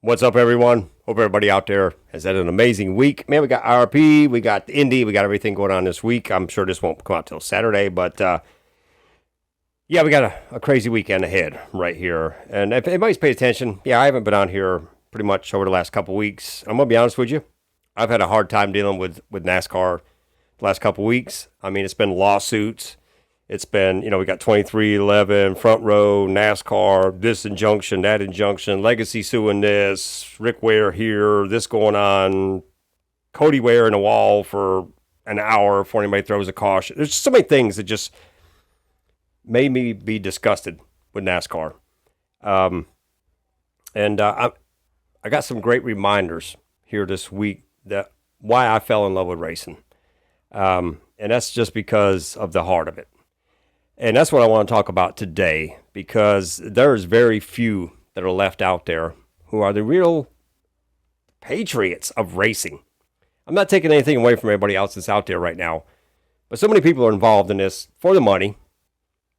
What's up, everyone? Hope everybody out there has had an amazing week. Man, we got IRP, we got Indy, we got everything going on this week. I'm sure this won't come out till Saturday, but yeah, we got a crazy weekend ahead right here. And if anybody's paid attention, yeah, I haven't been on here pretty much over the last couple weeks. I'm gonna be honest with you. I've had a hard time dealing with NASCAR the last couple weeks. I mean, it's been lawsuits. It's been, we got 2311, front row, NASCAR, this injunction, that injunction, Legacy suing this, Rick Ware here, this going on, Cody Ware in a wall for an hour before anybody throws a caution. There's so many things that just made me be disgusted with NASCAR. I got some great reminders here this week that why I fell in love with racing. And that's just because of the heart of it. And that's what I want to talk about today, because there's very few that are left out there who are the real patriots of racing. I'm not taking anything away from everybody else that's out there right now, but so many people are involved in this for the money,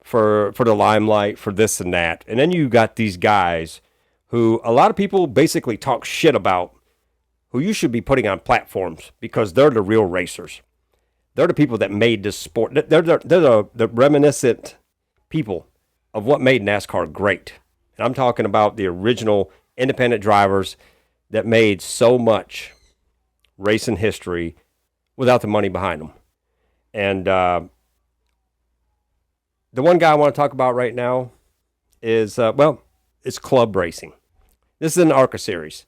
for the limelight, for this and that. And then you got these guys who a lot of people basically talk shit about, who you should be putting on platforms because they're the real racers. They're the people that made this sport. They're the reminiscent people of what made NASCAR great. And I'm talking about the original independent drivers that made so much racing history without the money behind them. And the one guy I want to talk about right now is, it's club racing. This is an ARCA series.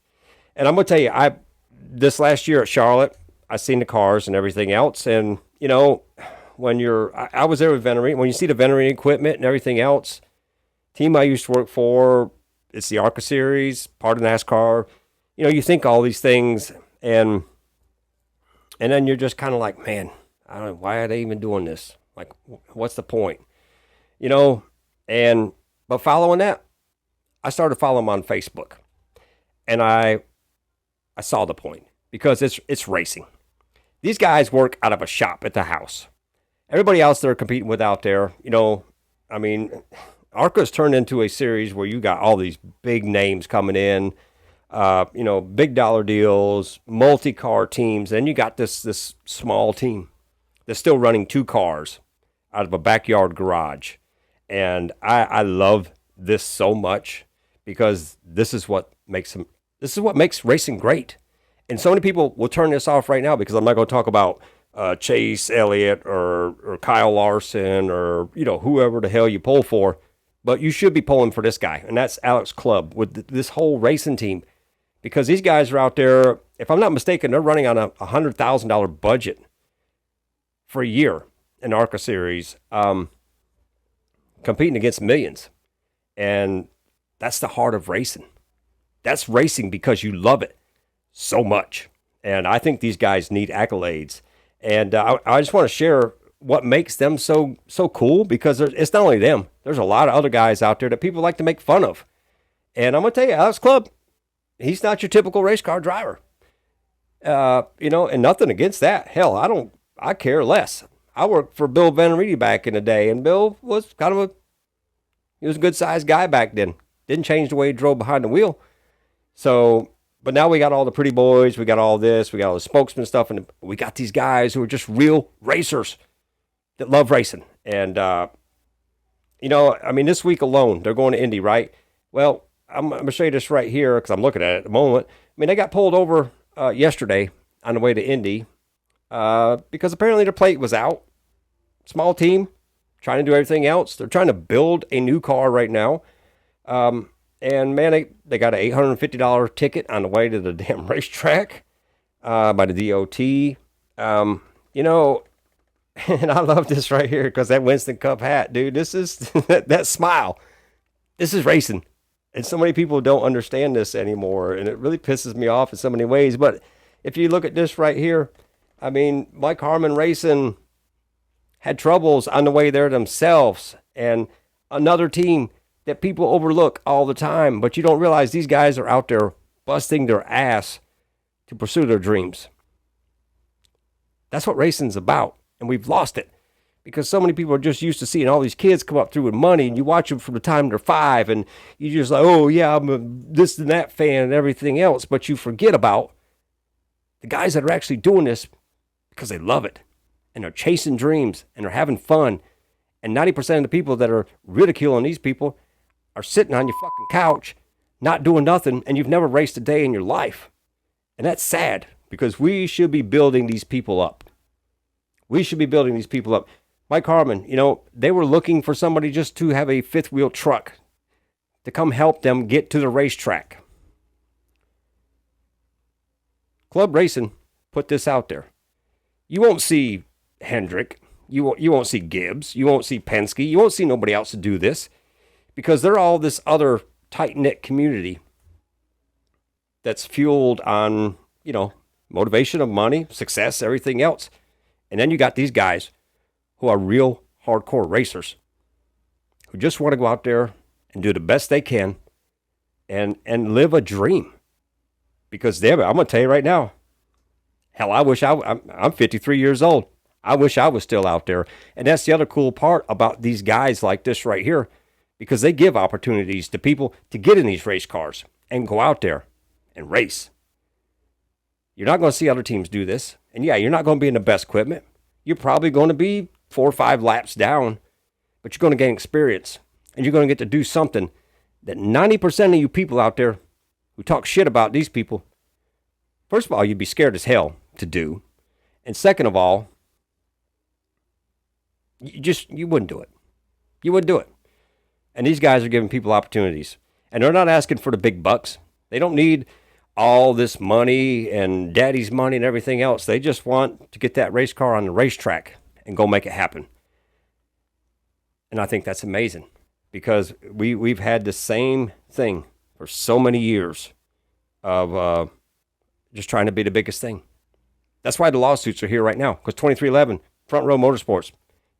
And I'm going to tell you, this last year at Charlotte, I seen the cars and everything else, and when I was there with Venery. When you see the Venery equipment and everything else, team I used to work for, it's the ARCA series, part of NASCAR. You think all these things, and then you're just kind of like, man, I don't know, why are they even doing this? Like, what's the point? But following that, I started following them on Facebook, and I saw the point, because it's racing. These guys work out of a shop at the house. Everybody else they're competing with out there, ARCA's turned into a series where you got all these big names coming in, big dollar deals, multi-car teams. Then you got this small team that's still running two cars out of a backyard garage. And I love this so much, because this is what makes racing great. And so many people will turn this off right now, because I'm not going to talk about Chase Elliott or Kyle Larson or, whoever the hell you pull for. But you should be pulling for this guy, and that's Alex Clubb with this whole racing team. Because these guys are out there, if I'm not mistaken, they're running on a $100,000 budget for a year in ARCA Series, competing against millions. And that's the heart of racing. That's racing because you love it so much. And I think these guys need accolades. And I just want to share what makes them so cool, because it's not only them. There's a lot of other guys out there that people like to make fun of. And I'm going to tell you, Alex Clubb, he's not your typical race car driver. And nothing against that. Hell, I care less. I worked for Bill Venneriti back in the day, and Bill was he was a good sized guy back then. Didn't change the way he drove behind the wheel. So, but now we got all the pretty boys, we got all this, we got all the spokesman stuff, and we got these guys who are just real racers that love racing. And, this week alone, they're going to Indy, right? Well, I'm going to show you this right here, because I'm looking at it at the moment. They got pulled over yesterday on the way to Indy because apparently their plate was out. Small team, trying to do everything else. They're trying to build a new car right now. And man, they got an $850 ticket on the way to the damn racetrack by the DOT. And I love this right here, because that Winston Cup hat, dude, this is that smile. This is racing. And so many people don't understand this anymore. And it really pisses me off in so many ways. But if you look at this right here, Mike Harmon Racing had troubles on the way there themselves. And another team that people overlook all the time, but you don't realize these guys are out there busting their ass to pursue their dreams. That's what racing's about, and we've lost it because so many people are just used to seeing all these kids come up through with money, and you watch them from the time they're 5, and you just like, oh yeah, I'm a this and that fan and everything else, but you forget about the guys that are actually doing this because they love it, and they're chasing dreams, and they're having fun. And 90% of the people that are ridiculing these people are sitting on your fucking couch, not doing nothing, and you've never raced a day in your life. And that's sad, because we should be building these people up. We should be building these people up. Mike Harmon, they were looking for somebody just to have a fifth wheel truck to come help them get to the racetrack. Club Racing put this out there. You won't see Hendrick. You won't see Gibbs. You won't see Penske. You won't see nobody else to do this, because they're all this other tight-knit community that's fueled on, motivation of money, success, everything else. And then you got these guys who are real hardcore racers who just want to go out there and do the best they can and live a dream. Because I'm going to tell you right now, hell, I wish I'm 53 years old. I wish I was still out there. And that's the other cool part about these guys like this right here, because they give opportunities to people to get in these race cars and go out there and race. You're not going to see other teams do this. And yeah, you're not going to be in the best equipment. You're probably going to be 4 or 5 laps down, but you're going to gain experience, and you're going to get to do something that 90% of you people out there who talk shit about these people, first of all, you'd be scared as hell to do. And second of all, you wouldn't do it. You wouldn't do it. And these guys are giving people opportunities. And they're not asking for the big bucks. They don't need all this money and daddy's money and everything else. They just want to get that race car on the racetrack and go make it happen. And I think that's amazing, because we've had the same thing for so many years of just trying to be the biggest thing. That's why the lawsuits are here right now, because 2311, Front Row Motorsports,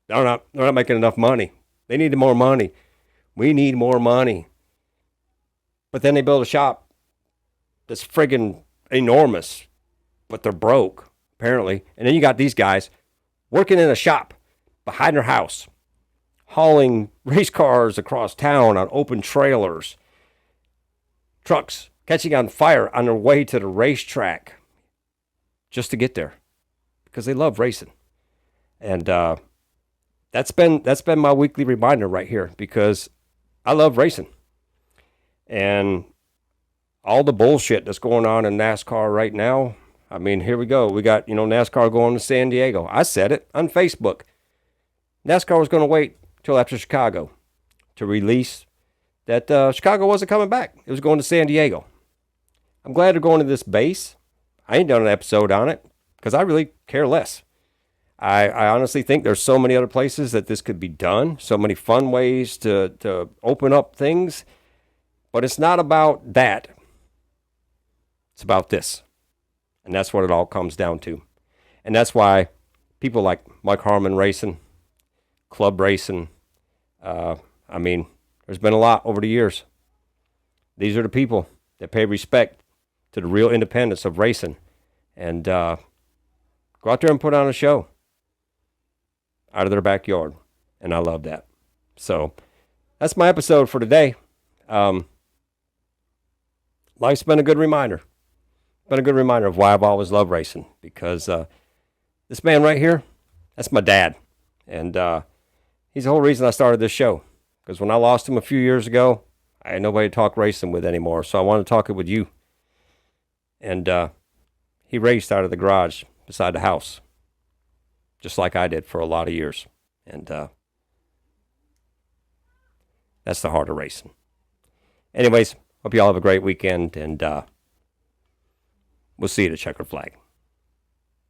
they're not making enough money. They need more money. We need more money. But then they build a shop that's friggin' enormous, but they're broke, apparently. And then you got these guys working in a shop behind their house, hauling race cars across town on open trailers, trucks catching on fire on their way to the racetrack just to get there, because they love racing. And that's been my weekly reminder right here, because I love racing. And all the bullshit that's going on in NASCAR right now, I mean, here we go. We got, NASCAR going to San Diego. I said it on Facebook. NASCAR was going to wait till after Chicago to release that Chicago wasn't coming back. It was going to San Diego. I'm glad they're going to this base. I ain't done an episode on it because I really care less. I honestly think there's so many other places that this could be done, so many fun ways to open up things. But it's not about that. It's about this. And that's what it all comes down to. And that's why people like Mike Harmon Racing, Club Racing, there's been a lot over the years. These are the people that pay respect to the real independence of racing. And go out there and put on a show out of their backyard. And I love that. So that's my episode for today. Life's been a good reminder. Been a good reminder of why I've always loved racing, because this man right here, that's my dad. And he's the whole reason I started this show. Because when I lost him a few years ago, I had nobody to talk racing with anymore. So I wanted to talk it with you. And he raced out of the garage beside the house, just like I did for a lot of years. And that's the heart of racing. Anyways, hope you all have a great weekend, and we'll see you at the Checker Flag.